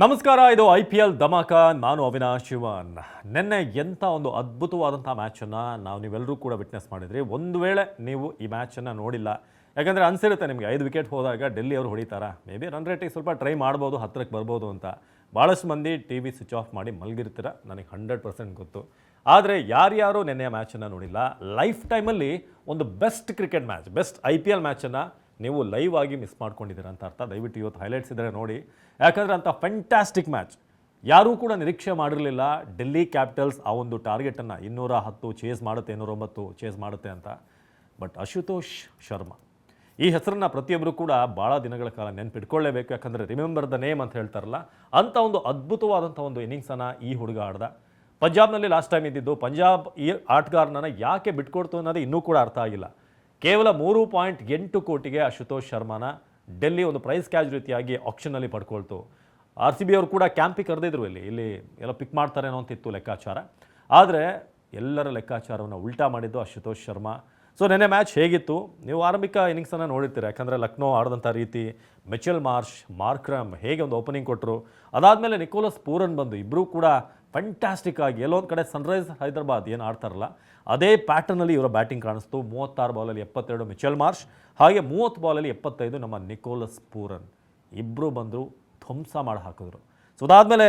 ನಮಸ್ಕಾರ, ಇದು IPL ಧಮಾಕ. ನಾನು ಅವಿನಾಶ್ ಶಿವನ್. ನಿನ್ನೆ ಎಂಥ ಒಂದು ಅದ್ಭುತವಾದಂಥ ಮ್ಯಾಚನ್ನು ನೀವೆಲ್ಲರೂ ಕೂಡ ವಿಟ್ನೆಸ್ ಮಾಡಿದ್ರಿ. ಒಂದು ವೇಳೆ ನೀವು ಈ ಮ್ಯಾಚನ್ನು ನೋಡಿಲ್ಲ, ಯಾಕಂದರೆ ಅನಿಸಿರುತ್ತೆ ನಿಮಗೆ 5 ವಿಕೆಟ್ ಹೋದಾಗ ಡೆಲ್ಲಿ ಅವರು ಹೊಡಿತಾರಾ, ಮೇ ಬಿ ರನ್ ರೇಟಿಗೆ ಸ್ವಲ್ಪ ಟ್ರೈ ಮಾಡ್ಬೋದು, ಹತ್ತಿರಕ್ಕೆ ಬರ್ಬೋದು ಅಂತ. ಭಾಳಷ್ಟು ಮಂದಿ TV ಸ್ವಿಚ್ ಆಫ್ ಮಾಡಿ ಮಲಗಿರ್ತೀರ, ನನಗೆ 100% ಗೊತ್ತು. ಆದರೆ ಯಾರ್ಯಾರು ನಿನ್ನೆಯ ಮ್ಯಾಚನ್ನು ನೋಡಿಲ್ಲ, ಲೈಫ್ ಟೈಮಲ್ಲಿ ಒಂದು best cricket match, best IPL ಮ್ಯಾಚನ್ನು ನೀವು ಲೈವ್ ಆಗಿ ಮಿಸ್ ಮಾಡ್ಕೊಂಡಿದ್ದೀರ ಅಂತ ಅರ್ಥ. ದಯವಿಟ್ಟು ಇವತ್ತು ಹೈಲೈಟ್ಸ್ ಇದ್ದರೆ ನೋಡಿ, ಯಾಕಂದರೆ ಅಂಥ ಫ್ಯಾಂಟಾಸ್ಟಿಕ್ ಮ್ಯಾಚ್ ಯಾರೂ ಕೂಡ ನಿರೀಕ್ಷೆ ಮಾಡಿರಲಿಲ್ಲ. ಡೆಲ್ಲಿ ಕ್ಯಾಪಿಟಲ್ಸ್ ಆ ಒಂದು ಟಾರ್ಗೆಟನ್ನು 210 ಚೇಸ್ ಮಾಡುತ್ತೆ, 209 ಚೇಸ್ ಮಾಡುತ್ತೆ ಅಂತ. ಬಟ್ ಅಶುತೋಷ್ ಶರ್ಮಾ ಈ ಹೆಸರನ್ನು ಪ್ರತಿಯೊಬ್ಬರು ಕೂಡ ಭಾಳ ದಿನಗಳ ಕಾಲ ನೆನಪಿಟ್ಕೊಳ್ಳೇಬೇಕು, ಯಾಕಂದರೆ ರಿಮೆಂಬರ್ ದ ನೇಮ್ ಅಂತ ಹೇಳ್ತಾರಲ್ಲ, ಅಂಥ ಒಂದು ಅದ್ಭುತವಾದಂಥ ಒಂದು ಇನ್ನಿಂಗ್ಸನ್ನು ಈ ಹುಡುಗ ಆಡ್ದ. ಪಂಜಾಬ್ನಲ್ಲಿ ಲಾಸ್ಟ್ ಟೈಮ್ ಇದ್ದಿದ್ದು. ಪಂಜಾಬ್ ಈ ಆಟಗಾರನನ್ನು ಯಾಕೆ ಬಿಟ್ಕೊಡ್ತು ಅನ್ನೋದು ಇನ್ನೂ ಕೂಡ ಅರ್ಥ ಆಗಿಲ್ಲ. ಕೇವಲ 3.8 ಕೋಟಿಗೆ ಅಶುತೋಷ್ ಶರ್ಮಾನ ಡೆಲ್ಲಿ ಒಂದು ಪ್ರೈಸ್ ಕ್ಯಾಚ್ ರೀತಿಯಾಗಿ ಆಕ್ಷನಲ್ಲಿ ಪಡ್ಕೊಳ್ತು. RCB ಅವರು ಕೂಡ ಕ್ಯಾಂಪಿಗೆ ಕರೆದಿದ್ರು, ಇಲ್ಲಿ ಎಲ್ಲ ಪಿಕ್ ಮಾಡ್ತಾರೇನೋ ಅಂತಿತ್ತು ಲೆಕ್ಕಾಚಾರ. ಆದರೆ ಎಲ್ಲರ ಲೆಕ್ಕಾಚಾರವನ್ನು ಉಲ್ಟಾ ಮಾಡಿದ್ದು ಅಶುತೋಷ್ ಶರ್ಮಾ. ಸೊ ನೆನ್ನೆ ಮ್ಯಾಚ್ ಹೇಗಿತ್ತು ನೀವು ಆರಂಭಿಕ ಇನ್ನಿಂಗ್ಸನ್ನು ನೋಡಿರ್ತೀರ, ಯಾಕಂದರೆ ಲಕ್ನೋ ಆಡಿದಂಥ ರೀತಿ, ಮಿಚೆಲ್ ಮಾರ್ಷ್, ಮಾರ್ಕ್ರಮ್ ಹೇಗೆ ಒಂದು ಓಪನಿಂಗ್ ಕೊಟ್ಟರು. ಅದಾದಮೇಲೆ ನಿಕೋಲಸ್ ಪೂರನ್ ಬಂದು ಇಬ್ಬರೂ ಕೂಡ ಫ್ಯಾಂಟಾಸ್ಟಿಕ್ ಆಗಿ ಎಲ್ಲೊಂದು ಕಡೆ ಸನ್ರೈಸ್ ಹೈದರಾಬಾದ್ ಏನು ಆಡ್ತಾರಲ್ಲ ಅದೇ ಪ್ಯಾಟರ್ನಲ್ಲಿ ಇವರ ಬ್ಯಾಟಿಂಗ್ ಕಾಣಿಸ್ತು. 36 ಬಾಲಲ್ಲಿ 72 ಮಿಚೆಲ್ ಮಾರ್ಷ್, ಹಾಗೆ 30 ಬಾಲಲ್ಲಿ 75 ನಮ್ಮ ನಿಕೋಲಸ್ ಪೂರನ್. ಇಬ್ಬರು ಬಂದರು, ಧ್ವಂಸ ಮಾಡಿ ಹಾಕಿದ್ರು. ಸೊ ಅದಾದಮೇಲೆ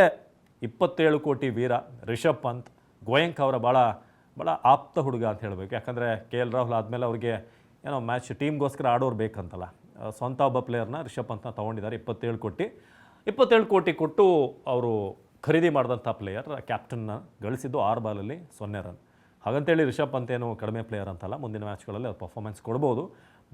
27 ಕೋಟಿ ವೀರ ರಿಷಬ್ ಪಂತ್, ಗೋಯಂಕ್ ಅವರ ಭಾಳ ಆಪ್ತ ಹುಡುಗ ಅಂತ ಹೇಳಬೇಕು. ಯಾಕಂದರೆ KL ರಾಹುಲ್ ಆದಮೇಲೆ ಅವ್ರಿಗೆ ಏನೋ ಮ್ಯಾಚ್ ಟೀಮ್ಗೋಸ್ಕರ ಆಡೋರು ಬೇಕಂತಲ್ಲ, ಸ್ವಂತ ಒಬ್ಬ ಪ್ಲೇಯರ್ನ ರಿಷಬ್ ಪಂತ್ನ ತೊಗೊಂಡಿದ್ದಾರೆ. 27 ಕೋಟಿ ಕೊಟ್ಟು ಅವರು ಖರೀದಿ ಮಾಡಿದಂಥ ಪ್ಲೇಯರ್, ಕ್ಯಾಪ್ಟನ್ನ ಗಳಿಸಿದ್ದು 6 ಬಾಲಲ್ಲಿ 0 ರನ್. ಹಾಗಂತೇಳಿ ರಿಷಬ್ ಪಂತ್ ಏನು ಕಡಿಮೆ ಪ್ಲೇಯರ್ ಅಂತಲ್ಲ, ಮುಂದಿನ ಮ್ಯಾಚ್ಗಳಲ್ಲಿ ಅವ್ರು ಪರ್ಫಾರ್ಮೆನ್ಸ್ ಕೊಡ್ಬೋದು.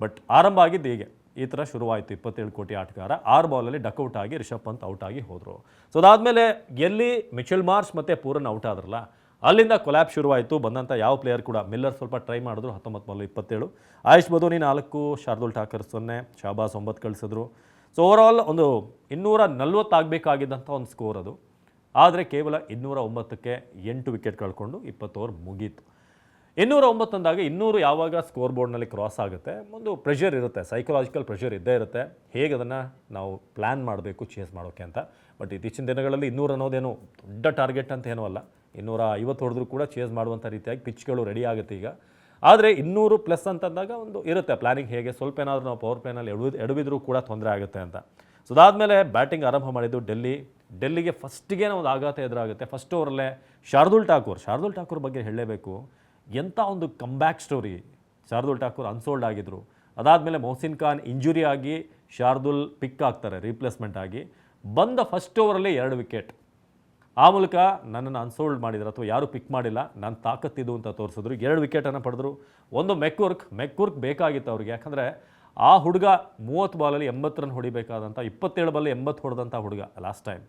ಬಟ್ ಆರಂಭ ಆಗಿದ್ದು ಹೀಗೆ, ಈ ಥರ ಶುರುವಾಯಿತು. 27 ಕೋಟಿ ಆಟಗಾರ 6 ಬಾಲಲ್ಲಿ ಡಕ್ಔಟ್ ಆಗಿ ರಿಷಬ್ ಪಂತ್ ಔಟ್ ಆಗಿ ಹೋದರು. ಸೊ ಅದಾದಮೇಲೆ ಎಲ್ಲಿ ಮಿಚೆಲ್ ಮಾರ್ಷ್ ಮತ್ತು ಪೂರನ್ ಔಟ್ ಆದ್ರಲ್ಲ, ಅಲ್ಲಿಂದ ಕೊಲ್ಯಾಪ್ ಶುರುವಾಯಿತು. ಬಂದಂಥ ಯಾವ ಪ್ಲೇಯರ್ ಕೂಡ, ಮಿಲ್ಲರ್ ಸ್ವಲ್ಪ ಟ್ರೈ ಮಾಡಿದ್ರು, 19 ಬಾಲ್ 27, ಆಯುಷ್ ಬದೋನಿ 4, ಶಾರ್ದುಲ್ ಠಾಕರ್ 0, ಶಾಬಾಸ್ 9 ಕಳಿಸಿದ್ರು. ಸೊ ಓವರಾಲ್ ಒಂದು 240 ಆಗಬೇಕಾಗಿದ್ದಂಥ ಒಂದು ಸ್ಕೋರ್ ಅದು. ಆದರೆ ಕೇವಲ 209ಕ್ಕೆ 8 ವಿಕೆಟ್ ಕಳ್ಕೊಂಡು 20 ಓವರ್ ಮುಗೀತು. 209 ಅಂದಾಗ 200 ಯಾವಾಗ ಸ್ಕೋರ್ ಬೋರ್ಡ್ನಲ್ಲಿ ಕ್ರಾಸ್ ಆಗುತ್ತೆ, ಒಂದು ಪ್ರೆಷರ್ ಇರುತ್ತೆ, ಸೈಕಲಾಜಿಕಲ್ ಪ್ರೆಷರ್ ಇದ್ದೇ ಇರುತ್ತೆ, ಹೇಗೆ ಅದನ್ನು ನಾವು ಪ್ಲ್ಯಾನ್ ಮಾಡಬೇಕು ಚೇಸ್ ಮಾಡೋಕ್ಕೆ ಅಂತ. ಬಟ್ ಇತ್ತೀಚಿನ ದಿನಗಳಲ್ಲಿ 200 ಅನ್ನೋದೇನು ದೊಡ್ಡ ಟಾರ್ಗೆಟ್ ಅಂತ ಏನೂ ಅಲ್ಲ. 250 ಹೊಡೆದ್ರೂ ಕೂಡ ಚೇಸ್ ಮಾಡುವಂಥ ರೀತಿಯಾಗಿ ಪಿಚ್ಗಳು ರೆಡಿ ಆಗುತ್ತೆ ಈಗ. ಆದರೆ 200+ ಅಂತಂದಾಗ ಒಂದು ಇರುತ್ತೆ ಪ್ಲ್ಯಾನಿಂಗ್, ಹೇಗೆ ಸ್ವಲ್ಪ ಏನಾದರೂ ನಾವು ಪವರ್ ಪ್ಲೇನಲ್ಲಿ ಎಡವಿದ್ರೂ ಕೂಡ ತೊಂದರೆ ಆಗುತ್ತೆ ಅಂತ. ಸೊ ಅದಾದಮೇಲೆ ಬ್ಯಾಟಿಂಗ್ ಆರಂಭ ಮಾಡಿದ್ದು ಡೆಲ್ಲಿಗೆ ಫಸ್ಟಿಗೆ ಒಂದು ಆಘಾತ ಎದುರಾಗುತ್ತೆ. ಫಸ್ಟ್ ಓವರಲ್ಲೇ ಶಾರ್ದುಲ್ ಠಾಕೂರ್ ಬಗ್ಗೆ ಹೇಳಲೇಬೇಕು. ಎಂಥ ಒಂದು comeback story. Shardul Thakur unsold ಆಗಿದ್ದರು. ಅದಾದಮೇಲೆ ಮೊಹಸಿನ್ ಖಾನ್ ಇಂಜುರಿ ಆಗಿ ಶಾರ್ದುಲ್ ಪಿಕ್ ಆಗ್ತಾರೆ ರೀಪ್ಲೇಸ್ಮೆಂಟ್ ಆಗಿ. ಬಂದ ಫಸ್ಟ್ ಓವರಲ್ಲೇ 2 ವಿಕೆಟ್. ಆ ಮೂಲಕ ನನ್ನನ್ನು ಅನ್ಸೋಲ್ಡ್ ಮಾಡಿದ್ರು, ಅಥವಾ ಯಾರೂ ಪಿಕ್ ಮಾಡಿಲ್ಲ, ನಾನು ತಾಕತ್ತಿದ್ದು ಅಂತ ತೋರಿಸಿದ್ರು. 2 ವಿಕೆಟನ್ನು ಪಡೆದ್ರು. ಒಂದು ಮೆಕ್ಕುರ್ಕ್ ಬೇಕಾಗಿತ್ತು ಅವ್ರಿಗೆ, ಯಾಕಂದರೆ ಆ ಹುಡುಗ 30 ಬಾಲಲ್ಲಿ 80 ರನ್ ಹೊಡಿಬೇಕಾದಂಥ, 27 ಬಾಲಲ್ಲಿ 80 ಹೊಡೆದಂಥ ಹುಡುಗ ಲಾಸ್ಟ್ ಟೈಮ್.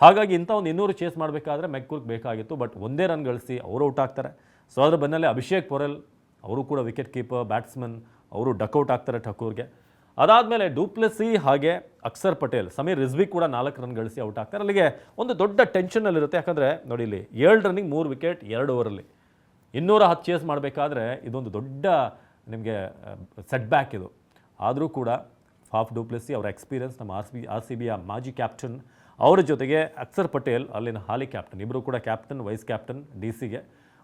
ಹಾಗಾಗಿ ಇಂಥ ಒಂದು 200 ಚೇಸ್ ಮಾಡಬೇಕಾದ್ರೆ ಮೆಕ್ಕುರ್ಕ್ ಬೇಕಾಗಿತ್ತು. ಬಟ್ ಒಂದೇ ರನ್ ಗಳಿಸಿ ಅವರು ಔಟ್ ಆಗ್ತಾರೆ. ಸೊ ಅದರ ಬೆನ್ನಲ್ಲೇ ಅಭಿಷೇಕ್ ಪೊರೆಲ್ ಅವರು ಕೂಡ ವಿಕೆಟ್ ಕೀಪರ್, ಬ್ಯಾಟ್ಸ್ಮನ್, ಅವರು ಡಕ್ಔಟ್ ಆಗ್ತಾರೆ ಠಾಕೂರ್ಗೆ. ಅದಾದಮೇಲೆ ಡುಪ್ಲೆಸಿ ಹಾಗೆ ಅಕ್ಷರ್ ಪಟೇಲ್, ಸಮೀರ್ ರಿಜ್ವಿ ಕೂಡ 4 ರನ್ ಗಳಿಸಿ ಔಟ್ ಆಗ್ತಾರೆ. ಅಲ್ಲಿಗೆ ಒಂದು ದೊಡ್ಡ ಟೆನ್ಷನ್ನಲ್ಲಿರುತ್ತೆ. ಯಾಕಂದರೆ ನೋಡಿ, ಇಲ್ಲಿ 7 ರನ್ನಿಗೆ 3 ವಿಕೆಟ್ 2 ಓವರಲ್ಲಿ 210 ಚೇಸ್ ಮಾಡಬೇಕಾದ್ರೆ ಇದೊಂದು ದೊಡ್ಡ ನಿಮಗೆ ಸೆಟ್ ಬ್ಯಾಕ್ ಇದು. ಆದರೂ ಕೂಡ ಫಾಫ್ ಡುಪ್ಲೆಸಿ ಅವರ ಎಕ್ಸ್ಪೀರಿಯನ್ಸ್, ನಮ್ಮ RCBಯ ಮಾಜಿ ಕ್ಯಾಪ್ಟನ್, ಅವರ ಜೊತೆಗೆ ಅಕ್ಷರ್ ಪಟೇಲ್ ಅಲ್ಲಿನ ಹಾಲಿ ಕ್ಯಾಪ್ಟನ್, ಇಬ್ಬರು ಕೂಡ ಕ್ಯಾಪ್ಟನ್, ವೈಸ್ ಕ್ಯಾಪ್ಟನ್ DCಗೆ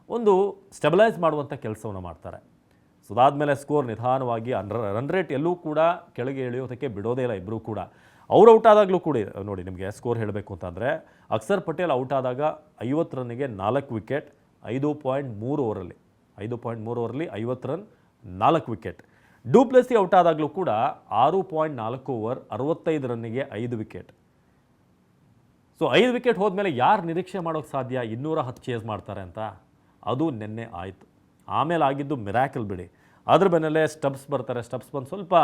ಒಂದು ಸ್ಟೆಬಿಲೈಸ್ ಮಾಡುವಂಥ ಕೆಲಸವನ್ನು ಮಾಡ್ತಾರೆ. ಸೊ ಅದಾದಮೇಲೆ ಸ್ಕೋರ್ ನಿಧಾನವಾಗಿ ರನ್ ರೇಟ್ ಎಲ್ಲೂ ಕೂಡ ಕೆಳಗೆ ಇಳಿಯೋದಕ್ಕೆ ಬಿಡೋದೇ ಇಲ್ಲ. ಇಬ್ಬರು ಕೂಡ ಅವ್ರು ಔಟ್ ಆದಾಗಲೂ ಕೂಡ ನೋಡಿ, ನಿಮಗೆ ಸ್ಕೋರ್ ಹೇಳಬೇಕು ಅಂತಂದರೆ ಅಕ್ಷರ್ ಪಟೇಲ್ ಔಟ್ ಆದಾಗ 50 ರನ್ನಿಗೆ 4 ವಿಕೆಟ್, 5.3 ಓವರಲ್ಲಿ 50 ರನ್ 4 ವಿಕೆಟ್. ಡುಪ್ಲೆಸಿ ಔಟ್ ಆದಾಗಲೂ ಕೂಡ 6.4 ಓವರ್ 65 ರನ್ನಿಗೆ 5 ವಿಕೆಟ್. ಸೊ 5 ವಿಕೆಟ್ ಹೋದ್ಮೇಲೆ ಯಾರು ನಿರೀಕ್ಷೆ ಮಾಡೋಕ್ಕೆ ಸಾಧ್ಯ 210 ಚೇಸ್ ಮಾಡ್ತಾರೆ ಅಂತ? ಅದು ನಿನ್ನೆ ಆಯಿತು. ಆಮೇಲೆ ಆಗಿದ್ದು ಮಿರಾಕಲ್ ಬಿಡಿ. ಅದ್ರ ಬೆನ್ನಲ್ಲೇ ಸ್ಟಬ್ಸ್ ಬರ್ತಾರೆ. ಸ್ಟಬ್ಸ್ ಬಂದು ಸ್ವಲ್ಪ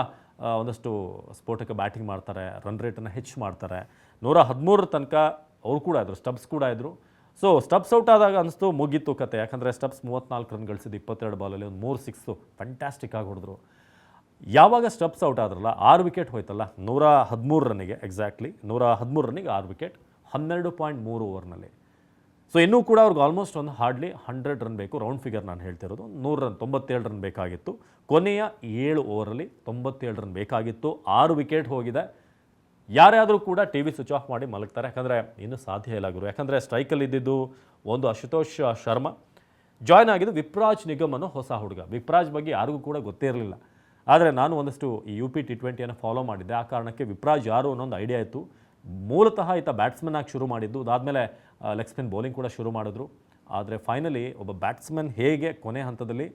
ಒಂದಷ್ಟು ಸ್ಫೋಟಕ ಬ್ಯಾಟಿಂಗ್ ಮಾಡ್ತಾರೆ, ರನ್ ರೇಟನ್ನು ಹೆಚ್ಚು ಮಾಡ್ತಾರೆ. 113 ತನಕ ಅವರು ಕೂಡ ಇದ್ದರು, ಸ್ಟಬ್ಸ್ ಕೂಡ ಇದ್ದರು. ಸೊ ಸ್ಟಬ್ಸ್ ಔಟ್ ಆದಾಗ ಅನಿಸ್ತು ಮುಗೀತು ಕತೆ. ಯಾಕಂದರೆ ಸ್ಟಬ್ಸ್ 34 ರನ್ ಗಳಿಸಿದ್ದು 22 ಬಾಲಲ್ಲಿ, ಒಂದು 3 ಸಿಕ್ಸು ಫ್ಯಾಂಟಾಸ್ಟಿಕ್ ಆಗಿ ಹೊಡೆದ್ರು. ಯಾವಾಗ ಸ್ಟಬ್ಸ್ ಔಟ್ ಆದ್ರಲ್ಲ 6 ವಿಕೆಟ್ ಹೋಯ್ತಲ್ಲ, 113 ರನ್ನಿಗೆ, ಎಕ್ಸಾಕ್ಟ್ಲಿ 113 ರನ್ನಿಗೆ 6 ವಿಕೆಟ್ 12.3 ಓವರ್ನಲ್ಲಿ. ಸೊ ಇನ್ನೂ ಕೂಡ ಅವ್ರಿಗೆ ಆಲ್ಮೋಸ್ಟ್ ಒಂದು ಹಾರ್ಡ್ಲಿ 100 ರನ್ ಬೇಕು. ರೌಂಡ್ ಫಿಗರ್ ನಾನು ಹೇಳ್ತಿರೋದು 100 ರನ್, 97 ರನ್ ಬೇಕಾಗಿತ್ತು. ಕೊನೆಯ 7 ಓವರಲ್ಲಿ 97 ರನ್ ಬೇಕಾಗಿತ್ತು. 6 ವಿಕೆಟ್ ಹೋಗಿದೆ. ಯಾರ್ಯಾದರೂ ಕೂಡ ಟಿ ವಿ ಸ್ವಿಚ್ ಆಫ್ ಮಾಡಿ ಮಲಗ್ತಾರೆ. ಯಾಕಂದರೆ ಇನ್ನೂ ಸಾಧ್ಯ ಇಲ್ಲ ಗುರು. ಯಾಕಂದರೆ ಸ್ಟ್ರೈಕಲ್ಲಿ ಇದ್ದಿದ್ದು ಒಂದು ಅಶುತೋಷ್ ಶರ್ಮಾ, ಜಾಯ್ನ್ ಆಗಿದ್ದು ವಿಪ್ರಾಜ್ ನಿಗಮ್ ಅನ್ನೋ ಹೊಸ ಹುಡುಗ. ವಿಪ್ರಾಜ್ ಬಗ್ಗೆ ಯಾರಿಗೂ ಕೂಡ ಗೊತ್ತೇ ಇರಲಿಲ್ಲ. ಆದರೆ ನಾನು ಒಂದಷ್ಟು ಈ UP T20 ಫಾಲೋ ಮಾಡಿದ್ದೆ. ಆ ಕಾರಣಕ್ಕೆ ವಿಪ್ರಾಜ್ ಯಾರು ಅನ್ನೋ ಒಂದು ಐಡಿಯಾ ಇತ್ತು. ಮೂಲತಃ ಈತ ಬ್ಯಾಟ್ಸ್ಮನ್ ಆಗಿ ಶುರು ಮಾಡಿದ್ದು, ಅದಾದಮೇಲೆ ಲೆಗ್ ಸ್ಪಿನ್ ಬೌಲಿಂಗ್ ಕೂಡ ಶುರು ಮಾಡಿದ್ರು. ಆದರೆ ಫೈನಲಿ ಒಬ್ಬ ಬ್ಯಾಟ್ಸ್ಮನ್ ಹೇಗೆ ಕೊನೆ ಹಂತದಲ್ಲಿ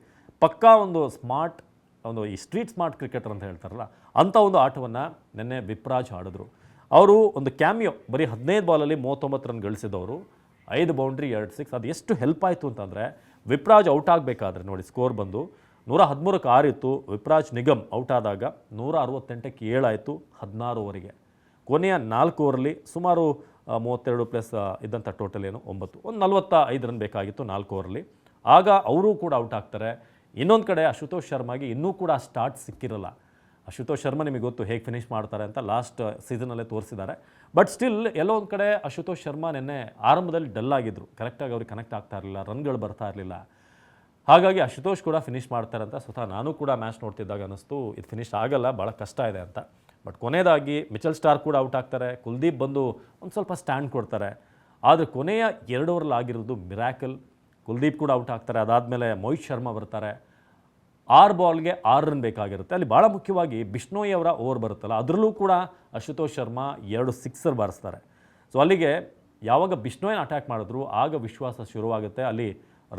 ಪಕ್ಕಾ ಒಂದು ಸ್ಮಾರ್ಟ್, ಒಂದು ಈ ಸ್ಟ್ರೀಟ್ ಸ್ಮಾರ್ಟ್ ಕ್ರಿಕೆಟರ್ ಅಂತ ಹೇಳ್ತಾರಲ್ಲ, ಅಂಥ ಒಂದು ಆಟವನ್ನು ನಿನ್ನೆ ವಿಪ್ರಾಜ್ ಆಡಿದ್ರು. ಅವರು ಒಂದು ಕ್ಯಾಮಿಯೋ, ಬರೀ 15 ಬಾಲಲ್ಲಿ 39 ರನ್ ಗಳಿಸಿದವರು, 5 ಬೌಂಡ್ರಿ 2 ಸಿಕ್ಸ್. ಅದು ಎಷ್ಟು ಹೆಲ್ಪ್ ಆಯಿತು ಅಂತಂದರೆ, ವಿಪ್ರಾಜ್ ಔಟ್ ಆಗಬೇಕಾದ್ರೆ ನೋಡಿ ಸ್ಕೋರ್ ಬಂದು 113ಕ್ಕೆ 6 ಇತ್ತು. ವಿಪ್ರಾಜ್ ನಿಗಮ್ ಔಟ್ ಆದಾಗ 168ಕ್ಕೆ 7 ಆಯಿತು 16 ಓವರಿಗೆ. ಕೊನೆಯ 4 ಓವರಲ್ಲಿ ಸುಮಾರು 32 ಪ್ಲಸ್ ಇದ್ದಂಥ ಟೋಟಲ್ ಏನು 9, ಒಂದು 45 ರನ್ ಬೇಕಾಗಿತ್ತು 4 ಓವರಲ್ಲಿ. ಆಗ ಅವರು ಕೂಡ ಔಟ್ ಆಗ್ತಾರೆ. ಇನ್ನೊಂದು ಕಡೆ ಅಶುತೋಷ್ ಶರ್ಮಾಗೆ ಇನ್ನೂ ಕೂಡ ಸ್ಟಾರ್ಟ್ ಸಿಕ್ಕಿರಲ್ಲ. ಅಶುತೋಷ್ ಶರ್ಮಾ ನಿಮಗೆ ಗೊತ್ತು ಹೇಗೆ ಫಿನಿಷ್ ಮಾಡ್ತಾರೆ ಅಂತ ಲಾಸ್ಟ್ ಸೀಸನಲ್ಲೇ ತೋರಿಸಿದ್ದಾರೆ. ಬಟ್ ಸ್ಟಿಲ್ ಎಲ್ಲೋ ಒಂದು ಕಡೆ ಅಶುತೋಷ್ ಶರ್ಮಾ ನಿನ್ನೆ ಆರಂಭದಲ್ಲಿ ಡಲ್ ಆಗಿದ್ದರು. ಕರೆಕ್ಟಾಗಿ ಅವ್ರಿಗೆ ಕನೆಕ್ಟ್ ಆಗ್ತಾ ಇರಲಿಲ್ಲ, ರನ್ಗಳು ಬರ್ತಾ ಇರಲಿಲ್ಲ. ಹಾಗಾಗಿ ಅಶುತೋಷ್ ಕೂಡ ಫಿನಿಷ್ ಮಾಡ್ತಾರೆ ಅಂತ ಸ್ವತಃ ನಾನು ಕೂಡ ಮ್ಯಾಚ್ ನೋಡ್ತಿದ್ದಾಗ ಅನ್ನಿಸ್ತು, ಇದು ಫಿನಿಷ್ ಆಗಲ್ಲ, ಭಾಳ ಕಷ್ಟ ಇದೆ ಅಂತ. ಬಟ್ ಕೊನೆಯದಾಗಿ ಮಿಚೆಲ್ ಸ್ಟಾರ್ ಕೂಡ ಔಟ್ ಆಗ್ತಾರೆ. ಕುಲ್ದೀಪ್ ಬಂದು ಒಂದು ಸ್ವಲ್ಪ ಸ್ಟ್ಯಾಂಡ್ ಕೊಡ್ತಾರೆ. ಆದರೆ ಕೊನೆಯ 2 ಓವರಲ್ಲಿ ಆಗಿರೋದು ಮಿರಾಕಲ್. ಕುಲ್ದೀಪ್ ಕೂಡ ಔಟ್ ಆಗ್ತಾರೆ. ಅದಾದಮೇಲೆ ಮೋಹಿತ್ ಶರ್ಮಾ ಬರ್ತಾರೆ. 6 ಬಾಲ್ಗೆ 6 ರನ್ ಬೇಕಾಗಿರುತ್ತೆ. ಅಲ್ಲಿ ಭಾಳ ಮುಖ್ಯವಾಗಿ ಬಿಷ್ಣೋಯ್ ಅವರ ಓವರ್ ಬರುತ್ತಲ್ಲ, ಅದರಲ್ಲೂ ಕೂಡ ಅಶುತೋಷ್ ಶರ್ಮಾ 2 ಸಿಕ್ಸರ್ ಬಾರಿಸ್ತಾರೆ. ಸೊ ಅಲ್ಲಿಗೆ ಯಾವಾಗ ಬಿಷ್ಣೋಯ್ನ ಅಟ್ಯಾಕ್ ಮಾಡಿದ್ರು ಆಗ ವಿಶ್ವಾಸ ಶುರುವಾಗುತ್ತೆ. ಅಲ್ಲಿ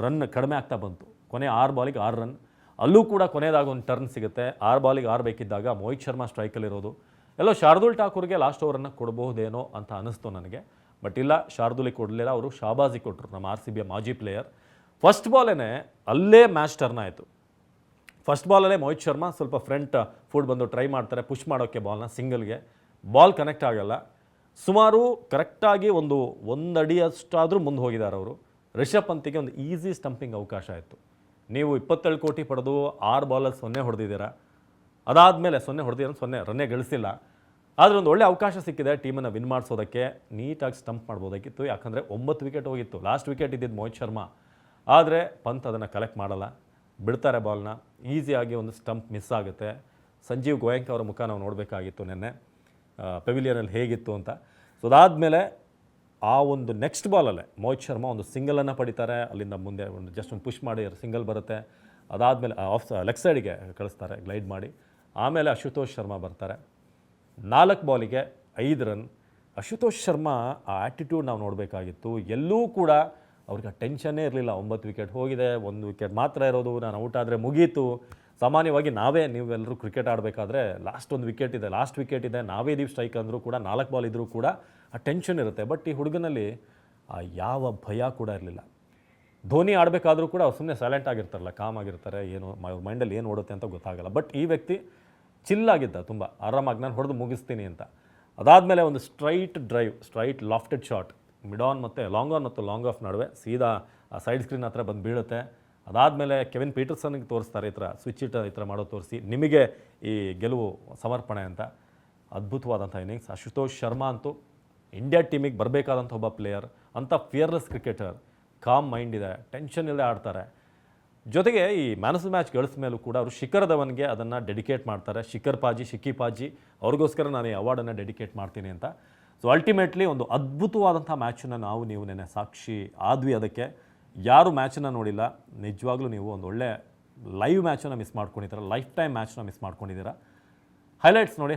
ರನ್ ಕಡಿಮೆ ಆಗ್ತಾ ಬಂತು. ಕೊನೆ 6 ಬಾಲಿಗೆ 6 ರನ್. ಅಲ್ಲೂ ಕೂಡ ಕೊನೆಯದಾಗ ಒಂದು ಟರ್ನ್ ಸಿಗುತ್ತೆ. 6 ಬಾಲಿಗೆ 6 ಬೇಕಿದ್ದಾಗ ಮೋಹಿತ್ ಶರ್ಮಾ ಸ್ಟ್ರೈಕಲ್ಲಿರೋದು. ಎಲ್ಲೋ ಶಾರ್ದೂಲ್ ಠಾಕೂರ್ಗೆ ಲಾಸ್ಟ್ ಓವರನ್ನು ಕೊಡಬಹುದೇನೋ ಅಂತ ಅನ್ನಿಸ್ತು ನನಗೆ. ಬಟ್ ಇಲ್ಲ, ಶಾರ್ದೂಲಿಗೆ ಕೊಡಲಿಲ್ಲ, ಅವರು ಶಾಬಾಜಿಗೆ ಕೊಟ್ಟರು, ನಮ್ಮ RCBಯ ಮಾಜಿ ಪ್ಲೇಯರ್. ಫಸ್ಟ್ ಬಾಲೇನೆ ಅಲ್ಲೇ ಮ್ಯಾಚ್ ಟರ್ನ್ ಆಯಿತು. ಫಸ್ಟ್ ಬಾಲಲ್ಲೇ ಮೋಹಿತ್ ಶರ್ಮಾ ಸ್ವಲ್ಪ ಫ್ರಂಟ್ ಫುಟ್ ಬಂದು ಟ್ರೈ ಮಾಡ್ತಾರೆ ಪುಷ್ ಮಾಡೋಕ್ಕೆ ಬಾಲ್ನ, ಸಿಂಗಲ್ಗೆ ಬಾಲ್ ಕನೆಕ್ಟ್ ಆಗಲ್ಲ. ಸುಮಾರು ಕರೆಕ್ಟಾಗಿ ಒಂದು ಅಡಿಯಷ್ಟಾದರೂ ಮುಂದೆ ಹೋಗಿದ್ದಾರೆ ಅವರು. ರಿಷಬ್ ಪಂತಿಗೆ ಒಂದು ಈಸಿ ಸ್ಟಂಪಿಂಗ್ ಅವಕಾಶ ಇತ್ತು. ನೀವು 27 ಕೋಟಿ ಪಡೆದು 6 ಬಾಲಲ್ಲಿ 0 ಹೊಡೆದಿದ್ದೀರಾ. ಅದಾದಮೇಲೆ 0 ಹೊಡೆದಿರೋ 0 ರನ್ನೇ ಗಳಿಸಿಲ್ಲ. ಆದರೆ ಒಂದು ಒಳ್ಳೆ ಅವಕಾಶ ಸಿಕ್ಕಿದೆ ಟೀಮನ್ನು ವಿನ್ ಮಾಡಿಸೋದಕ್ಕೆ. ನೀಟಾಗಿ ಸ್ಟಂಪ್ ಮಾಡ್ಬೋದಾಗಿತ್ತು. ಯಾಕಂದರೆ 9 ವಿಕೆಟ್ ಹೋಗಿತ್ತು. ಲಾಸ್ಟ್ ವಿಕೆಟ್ ಇದ್ದಿದ್ದು ಮೋಹಿತ್ ಶರ್ಮಾ. ಆದರೆ ಪಂತ್ ಅದನ್ನು ಕಲೆಕ್ಟ್ ಮಾಡಲ್ಲ, ಬಿಡ್ತಾರೆ ಬಾಲ್ನ. ಈಸಿಯಾಗಿ ಒಂದು ಸ್ಟಂಪ್ ಮಿಸ್ ಆಗುತ್ತೆ. ಸಂಜೀವ್ ಗೋಯಂಕ ಅವರ ಮುಖ ನಾವು ನೋಡಬೇಕಾಗಿತ್ತು ನಿನ್ನೆ ಪೆವಿಲಿಯನಲ್ಲಿ ಹೇಗಿತ್ತು ಅಂತ. ಸೊ ಅದಾದಮೇಲೆ ಆ ಒಂದು ನೆಕ್ಸ್ಟ್ ಬಾಲಲ್ಲೇ ಮೋಹಿತ್ ಶರ್ಮಾ ಒಂದು ಸಿಂಗಲನ್ನು ಪಡಿತಾರೆ. ಅಲ್ಲಿಂದ ಮುಂದೆ ಒಂದು ಜಸ್ಟ್ ಒಂದು ಪುಷ್ ಮಾಡಿ ಸಿಂಗಲ್ ಬರುತ್ತೆ. ಅದಾದಮೇಲೆ ಆಫ್ ಲೆಗ್ ಸೈಡಿಗೆ ಕಳಿಸ್ತಾರೆ ಗ್ಲೈಡ್ ಮಾಡಿ. ಆಮೇಲೆ ಅಶುತೋಷ್ ಶರ್ಮಾ ಬರ್ತಾರೆ. 4 ಬಾಲಿಗೆ 5 ರನ್. ಅಶುತೋಷ್ ಶರ್ಮಾ ಆ ಆ್ಯಟಿಟ್ಯೂಡ್ ನಾವು ನೋಡಬೇಕಾಗಿತ್ತು. ಎಲ್ಲೂ ಕೂಡ ಅವ್ರಿಗೆ ಟೆನ್ಷನ್ನೇ ಇರಲಿಲ್ಲ. 9 ವಿಕೆಟ್ ಹೋಗಿದೆ, 1 ವಿಕೆಟ್ ಮಾತ್ರ ಇರೋದು, ನಾನು ಔಟ್ ಆದರೆ ಮುಗೀತು. ಸಾಮಾನ್ಯವಾಗಿ ನೀವೆಲ್ಲರೂ ಕ್ರಿಕೆಟ್ ಆಡಬೇಕಾದ್ರೆ ಲಾಸ್ಟ್ ವಿಕೆಟ್ ಇದೆ, ನಾವೇ ಇದೀವಿ ಸ್ಟ್ರೈಕ್ ಅಂದರೂ ಕೂಡ 4 ಬಾಲ್ ಇದ್ದರೂ ಕೂಡ ಆ ಟೆನ್ಷನ್ ಇರುತ್ತೆ. ಬಟ್ ಈ ಹುಡುಗನಲ್ಲಿ ಯಾವ ಭಯ ಕೂಡ ಇರಲಿಲ್ಲ. ಧೋನಿ ಆಡಬೇಕಾದ್ರೂ ಕೂಡ ಅವ್ರು ಸುಮ್ಮನೆ ಸೈಲೆಂಟ್ ಆಗಿರ್ತಾರಲ್ಲ, ಕಾಮ್ ಆಗಿರ್ತಾರೆ, ಏನು ಮೈಂಡಲ್ಲಿ ಏನು ಓಡುತ್ತೆ ಅಂತ ಗೊತ್ತಾಗಲ್ಲ. ಬಟ್ ಈ ವ್ಯಕ್ತಿ ಚಿಲ್ಲಾಗಿದ್ದ, ತುಂಬ ಆರಾಮಾಗಿ ನಾನು ಹೊಡೆದು ಮುಗಿಸ್ತೀನಿ ಅಂತ. ಅದಾದಮೇಲೆ ಒಂದು straight lofted shot mid on ಮತ್ತು ಲಾಂಗ್ ಆಫ್ ನಡುವೆ ಸೀದಾ ಸೈಡ್ ಸ್ಕ್ರೀನ್ ಹತ್ರ ಬಂದು ಬೀಳುತ್ತೆ. ಅದಾದಮೇಲೆ ಕೆವಿನ್ ಪೀಟರ್ಸನ್ಗೆ ತೋರಿಸ್ತಾರೆ, ಈ ಥರ ಸ್ವಿಚ್ ಈ ಥರ ಮಾಡೋದು ತೋರಿಸಿ, ನಿಮಗೆ ಈ ಗೆಲುವು ಸಮರ್ಪಣೆ ಅಂತ. ಅದ್ಭುತವಾದಂಥ ಇನ್ನಿಂಗ್ಸ್. ಅಶುತೋಷ್ ಶರ್ಮಾ ಅಂತೂ ಇಂಡಿಯಾ ಟೀಮಿಗೆ ಬರಬೇಕಾದಂಥ ಒಬ್ಬ ಪ್ಲೇಯರ್. ಅಂಥ ಫಿಯರ್ಲೆಸ್ ಕ್ರಿಕೆಟರ್, ಕಾಮ್ ಮೈಂಡ್ ಇದೆ, ಟೆನ್ಷನ್ ಇಲ್ಲದೆ ಆಡ್ತಾರೆ. ಜೊತೆಗೆ ಈ ಮ್ಯಾನ್ ಆಫ್ ದ ಮ್ಯಾಚ್ ಗಳಿಸಿದ ಮೇಲೂ ಕೂಡ ಅವರು ಶಿಖರ್ ಧವನ್ಗೆ ಅದನ್ನು ಡೆಡಿಕೇಟ್ ಮಾಡ್ತಾರೆ. ಶಿಕ್ಕಿ ಪಾಜಿ ಅವ್ರಿಗೋಸ್ಕರ ನಾನು ಈ ಅವಾರ್ಡನ್ನು ಡೆಡಿಕೇಟ್ ಮಾಡ್ತೀನಿ ಅಂತ. ಸೊ ಅಲ್ಟಿಮೇಟ್ಲಿ ಒಂದು ಅದ್ಭುತವಾದಂಥ ಮ್ಯಾಚನ್ನು ನೀವು ನೆನ್ನೆ ಸಾಕ್ಷಿ ಆದ್ವಿ. ಅದಕ್ಕೆ ಯಾರು ಮ್ಯಾಚನ್ನು ನೋಡಿಲ್ಲ, ನಿಜವಾಗ್ಲೂ ನೀವು ಒಂದು ಒಳ್ಳೆ ಲೈವ್ ಮ್ಯಾಚನ್ನು ಮಿಸ್ ಮಾಡ್ಕೊಂಡಿದ್ದೀರ, ಲೈಫ್ ಟೈಮ್ ಮ್ಯಾಚನ್ನ ಮಿಸ್ ಮಾಡ್ಕೊಂಡಿದ್ದೀರಾ. ಹೈಲೈಟ್ಸ್ ನೋಡಿ,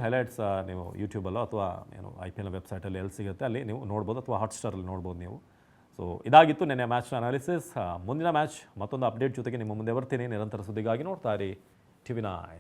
ನೀವು ಯೂಟ್ಯೂಬಲ್ಲೋ ಅಥವಾ ಏನು IPL ವೆಬ್ಸೈಟಲ್ಲಿ ಎಲ್ಲಿ ಸಿಗುತ್ತೆ ಅಲ್ಲಿ ನೀವು ನೋಡ್ಬೋದು, ಅಥವಾ ಹಾಟ್ಸ್ಟಾರಲ್ಲಿ ನೋಡ್ಬೋದು ನೀವು. ಸೊ ಇದಾಗಿತ್ತು ನೆನ್ನೆ ಮ್ಯಾಚ್ನ ಅನಾಲಿಸಿಸ್. ಮುಂದಿನ ಮ್ಯಾಚ್ ಮತ್ತೊಂದು ಅಪ್ಡೇಟ್ ಜೊತೆಗೆ ನಿಮ್ಮ ಮುಂದೆ ಬರ್ತೀನಿ. ನಿರಂತರ ಸುದ್ದಿಗಾಗಿ ನೋಡ್ತಾ ಇರಿ TV9.